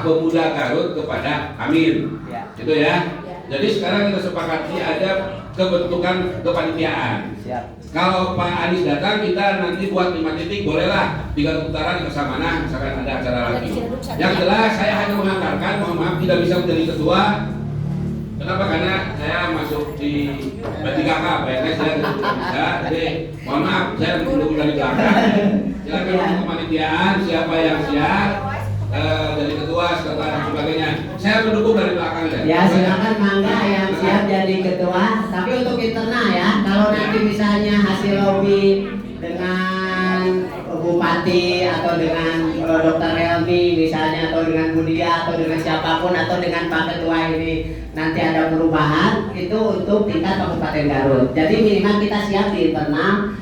Rumah Pemuda Garut kepada Amin. Ya. Itu ya. Jadi sekarang kita sepakati ada kebentukan kepanitiaan. Siap. Kalau Pak Anies datang, kita nanti buat 5 titik, bolehlah 3 putaran ke mana, misalkan ada acara lagi. Yang jelas saya hanya mengantarkan, mohon maaf tidak bisa menjadi ketua. Kenapa? Karena saya masuk di P3K, PNS saya tidak bisa. Jadi mohon maaf, saya mendukung dari belakang. Silakan untuk kepanitiaan, siapa yang siap jadi ketua, sekretaris dan sebagainya. Saya mendukung dari belakang ya. Ya silakan mangga yang siap jadi ketua. Tapi untuk internal ya, kalau nanti misalnya hasil lobby dengan Bupati atau dengan Dr. Helmi misalnya, atau dengan Budia atau dengan siapapun atau dengan Pak Ketua ini nanti ada perubahan, itu untuk tingkat Kabupaten Garut. Jadi minimal kita siap di internal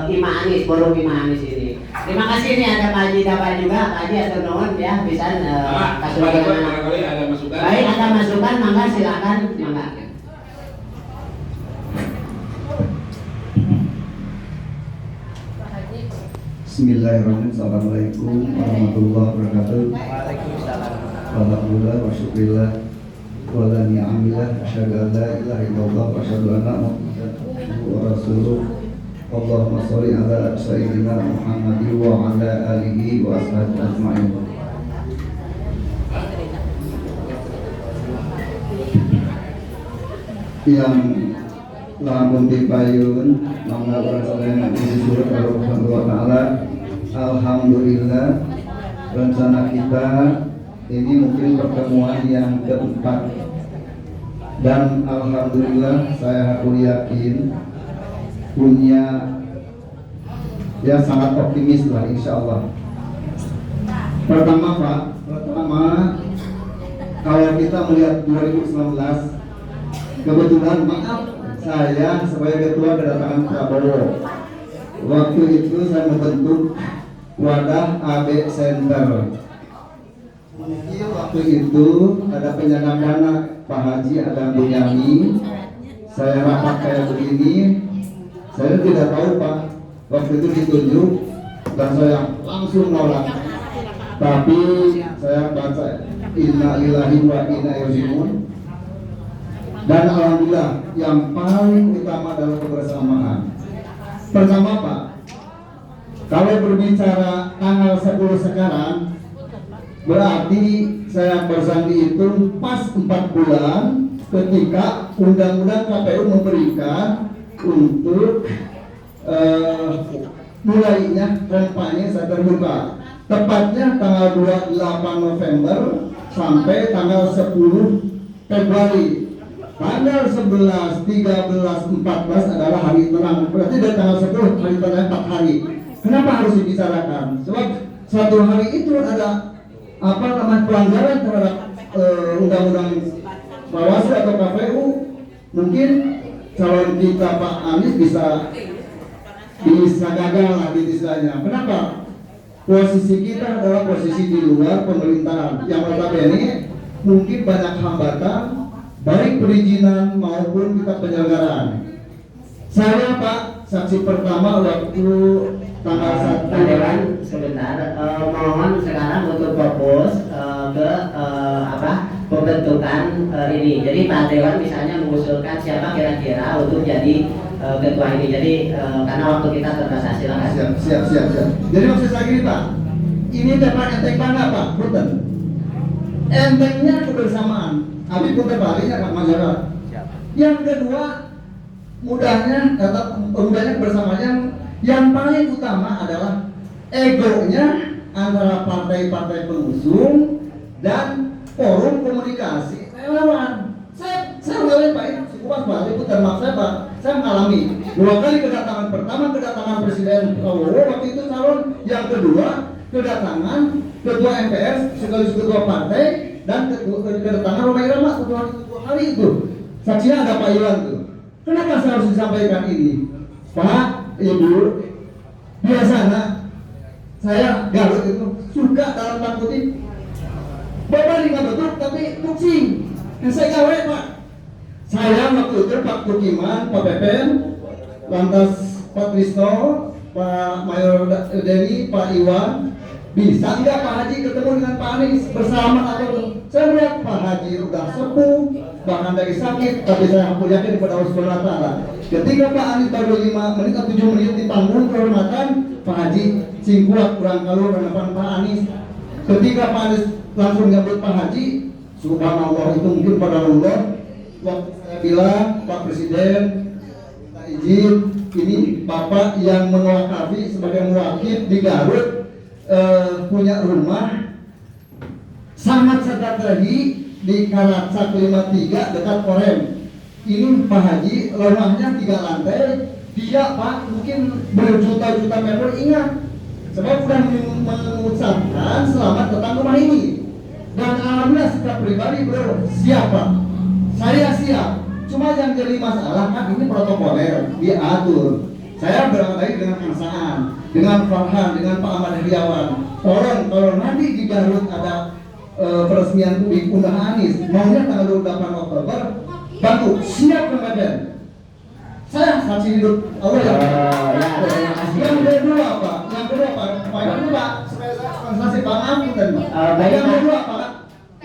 Ima Anies, forum Ima Anies ini. Terima kasih, ini ada Pak Haji Dapat juga, Pak Haji atau Nuhun ya, bisa kasih barangkali ada masukan. Baik, ada masukan, mangga silakan, mangga. Bismillahirrahmanirrahim. Assalamualaikum warahmatullahi wabarakatuh. Waalaikumsalam. Alhamdulillah wa syukurillah wa la ni'amillah asyhadu an la ilaha illallah wa asyhadu anna Muhammadan abduhu wa rasuluh. Allahumma sholli ala sayyidina Muhammadin wa ala alihi wa ashabihi ajma'in. Yang lamun dipayun mangga urang disebut Allah Ta'ala. Alhamdulillah, rencana kita ini mungkin pertemuan yang keempat, dan alhamdulillah saya aku yakin punya ya sangat optimis lah insya Allah. Pertama Pak, kalau kita melihat 2019, kebetulan maaf saya sebagai ketua kedatangan Prabowo. Waktu itu saya membentuk wadah AB Center. Waktu itu ada penyandang dana Pak Haji, ada Bunyami. Saya rapat kayak begini. Saya tidak tahu Pak. Waktu itu ditunjuk dan saya langsung nolak. Tapi saya baca Inna lillahi wa inna ilaihi raji'un. Dan alhamdulillah yang paling utama adalah kebersamaan. Pertama Pak, kalau berbicara tanggal 10 sekarang, berarti saya bersandi itu pas 4 bulan ketika undang-undang KPU memberikan untuk mulainya kampanye secara terbuka. Tepatnya tanggal 28 November sampai tanggal 10 Februari. Tanggal 11, 13, 14 adalah hari terang. Berarti dari tanggal 10 hari terang 4 hari. Kenapa harus dibicarakan? Sebab satu hari itu ada pelanggaran terhadap undang-undang Bawaslu atau KPU. Mungkin calon kita Pak Anies bisa gagal lah di istilahnya. Kenapa? Posisi kita adalah posisi di luar pemerintahan yang notabene mungkin banyak hambatan, baik perizinan maupun kita penyelenggaraan. Saya Pak, saksi pertama waktu tanggal 1 Dewan sebentar, mohon sekarang untuk fokus ke pembentukan ini. Jadi Pak Dewan misalnya mengusulkan siapa kira-kira untuk jadi ketua ini. Jadi karena waktu kita terbatas, silakan. Siap. Jadi maksud saya gini Pak, ini dapat enteng banget Pak, punten. Entengnya kebersamaan. Abi punten baliknya Pak Masyarakat. Yang kedua, mudahnya kebersamaannya. Yang paling utama adalah egonya antara partai-partai pengusung dan forum komunikasi relawan. Saya mengalami Pak ini cukup Pak, putar maaf saya Pak, saya mengalami 2 kali kedatangan Presiden Prabowo waktu itu calon, yang kedua kedatangan ketua MPR sekaligus ketua partai dan kedatangan Roma Irama 2 hari itu. Saksinya ada Pak Iwan tuh. Kenapa saya harus disampaikan ini? Pak, Ibu, biasanya saya Garut itu suka dalam tanda kutip bapak nggak betul tapi pusing. Saya gawe Pak. Saya waktu itu Pak Tukiman, Pak Pepen, lantas Pak Trisno, Pak Mayor Deni, Pak Iwan, Bisa nggak Pak Haji ketemu dengan Pak Anies bersama atau saya melihat Pak Haji udah sepuh bahkan dari sakit, tapi saya yakin kepada Allah Subhanahu Wa Taala. Ketika Pak Anies baru 5 menit atau 7 menit di panggung kehormatan, Pak Haji sing kuat kurang kalur hadapan Pak Anies. Ketika Pak Anies langsung nyambut Pak Haji, subhanallah itu mungkin pada Allah. Waktu saya bilang Pak Presiden, kita izin ini Bapak yang mewakili sebagai mewakil di Garut punya rumah sangat strategis di Karatsak 53 dekat Korem. Ini Pak Haji rumahnya 3 lantai, dia Pak mungkin berjuta-juta meter, ingat sebab sudah mengucapkan selamat datang rumah ini. Dan alhamdulillah secara pribadi bro siap Pak, saya siap. Cuma yang jadi masalah kan ini protokoler diatur. Saya berangkat dengan Kang Saan, dengan Farhan, dengan Pak Ahmad Heriawan. Tolong kalau nanti di Garut ada peresmian publik undang Anies, maunya tanggal 28 Oktober, bantu siap kemudian. Saya saksi hidup Allah yang yang kedua Pak, yang kedua supaya saya konsentrasi Pak Ampun Pak. Yang kedua Pak,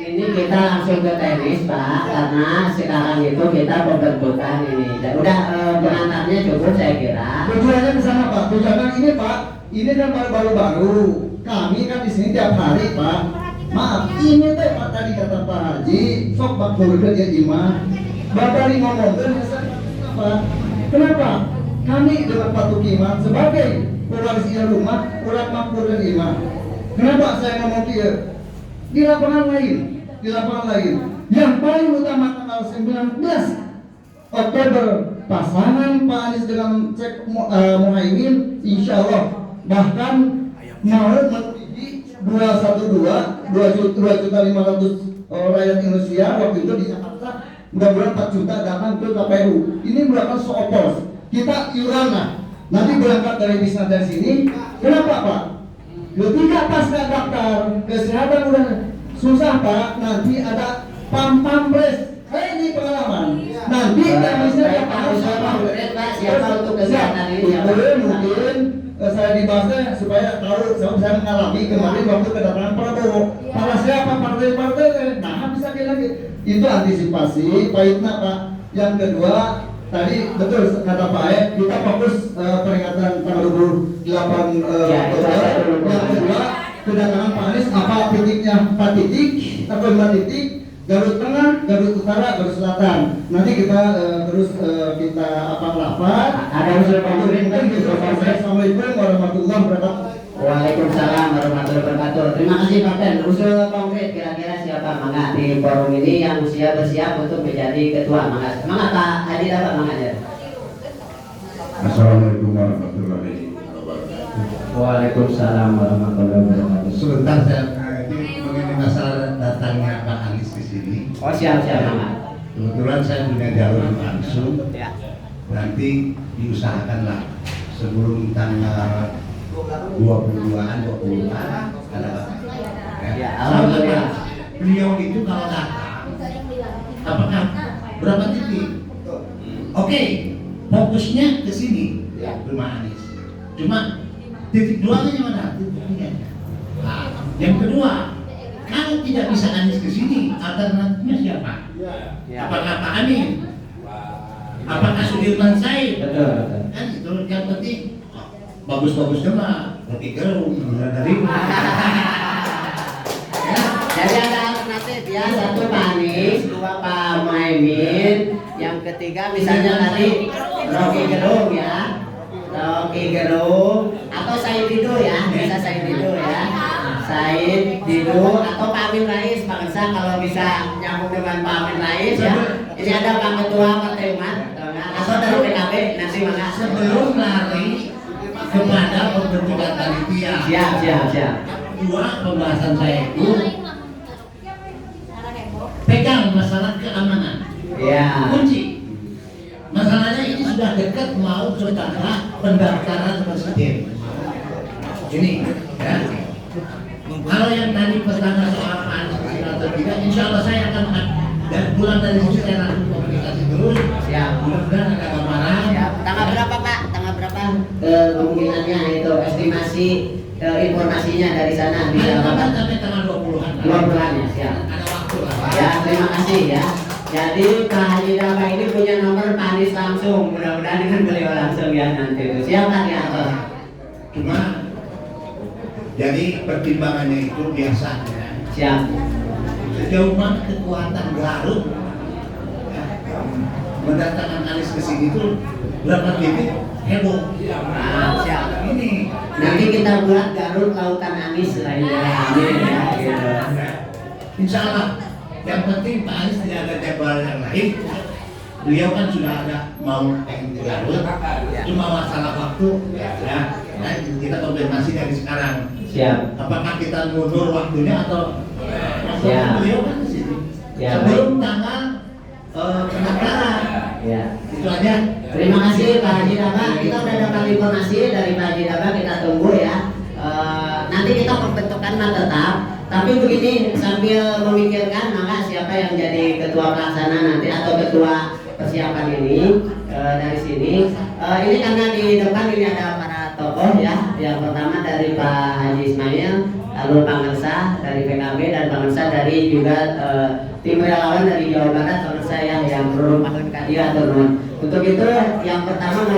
ini kita langsung ke teknis Pak, karena sekarang itu kita pembentukan ini. Dan udah pengantarnya cukup saya kira. Tujuannya di sana Pak. Tujuannya ini Pak, ini kan baru-baru. Kami kan di sini tiap hari Pak. Maaf, ini teh Pak tadi kata Pak Haji, sok Pak Turut ya Imam. Bapak ini ngomong Pak. Kenapa? Kami dengan Pak Tukiman sebagai pewaris rumah, orang makmur dan imam. Kenapa saya ngomong dia? Di lapangan lain, yang paling utama tanggal 19 Oktober pasangan Pak Anies dengan Cek Muhaimin insya Allah bahkan mau menuju 212 2.500.000 rakyat Indonesia waktu itu di Jakarta, mudah-mudahan 4 juta datang ke KPU. Ini merupakan soopos kita iuran nanti berangkat dari bisnis dari sini. Kenapa Pak? Ketika pasca daftar kesehatan udah susah Pak, nanti ada pampres. Ini pengalaman. Nanti misalnya Pak siapa untuk kesehatan ini? Mungkin saya dibahasnya supaya tahu, saya mengalami kemarin waktu kedatangan Prabowo. Para siapa partai-partai, nah bisa lagi. Itu antisipasi, pahitnya Pak. Yang kedua, tadi betul kata Pak Aep, kita fokus peringatan tanggal 28 Oktober. Yang kedua, kedatangan Pak Anies, apa titiknya? 4 titik atau 5 titik? Garut Tengah, Garut Utara, Garut Selatan. Nanti kita terus kita rapat. Ada usul konkret. Assalamualaikum warahmatullahi wabarakatuh. Waalaikumsalam warahmatullahi wabarakatuh. Terima kasih Pak Ben. Usul konkret kira-kira siapa mangga di forum ini yang bersiap untuk menjadi ketua mangga. Mangga Pak Haji dapat mangga aja. Assalamualaikum warahmatullahi wabarakatuh. Waalaikumsalam warahmatullahi wabarakatuh. Sebentar saya mengenai masalah datangnya Pak Anies ke sini. Oh siap mangga. Kebetulan saya punya jalur langsung. Ya. Nanti diusahakanlah sebelum tanggal 22-an ada Ya, alhamdulillah. Beliau itu kalau datang apakah berapa titik? Oke, fokusnya ke sini rumah Anies. Cuma titik 2-nya mana? Titik 3-nya. Nah, yang kedua, kalau tidak bisa Anies ke sini, alternatifnya siapa? Apakah Pak Amin? Apakah Sudirman Said? Betul. Kan itu yang penting. Bagus-bagus mah, roti gerung dari. Jadi ada alternatif ya, 1 Pak Anies, 2 Pak Muhaimin, yang ketiga misalnya tadi Rocky Gerung ya, Rocky Gerung atau Said Didu ya, bisa Said Didu ya, Said Didu atau Pak Amin Rais, Pak Ensa kalau bisa nyambung dengan Pak Amin Rais ya. Ini ada Pak Ketua Partai Umat atau dari PKB nanti mangga. Sebelum lari kepada pembentukan panitia. Siap. Dua, pembahasan saya itu pegang masalah keamanan. Ya. Kunci. Masalahnya ini sudah dekat mau kepada pendaftaran presiden. Ini, ya. Kalau yang tadi pertama soal Anies atau tidak, insya Allah saya akan dan pulang dari sini saya langsung komunikasi terus. Siap. Mudah-mudahan ada gambaran. Tanggal berapa Pak? Tanggal berapa? Kemungkinannya itu estimasi informasinya dari sana bisa Kapan Bapak. sampai tanggal 20-an? 20-an ya, siap. Ada waktu lah. Ya, terima kasih ya. Jadi Pak Haji Daba ini punya nomor Pak Anies langsung. Mudah-mudahan dengan beliau langsung ya nanti. Siapa di atas? Cuma jadi pertimbangannya itu biasanya Siap. sejauh mana kekuatan Garut ya, mendatangkan Anies ke sini itu berapa titik heboh. Nah, siap. Ini Nanti kita buat Garut Lautan Anies lah ini. Amin ya. Gitu. insya Allah yang penting Pak Anies tidak ada jadwal yang lain. Beliau kan sudah ada mau pengen ke Garut, cuma masalah waktu ya. Nah, kita konfirmasi dari sekarang. Siap. Apakah kita mundur waktunya atau Ya. beliau kan di sini Ya, sebelum tanggal pendaftaran. Ya. Itu aja. Terima kasih Pak Haji Daba. Kita udah dapat informasi dari Pak Haji Daba, kita tunggu ya. Nanti kita pembentukan tetap. Tapi begini, sambil memikirkan maka siapa yang jadi ketua pelaksana nanti atau ketua persiapan ini dari sini. Ini karena di depan ini ada para tokoh ya. Yang pertama dari Pak Haji Ismail, lalu Pak Ngersa dari PKB dan Pak Ngersa dari juga tim relawan dari Jawa Barat, Pak Ngersa yang merupakan kader atau non. Untuk itu yang pertama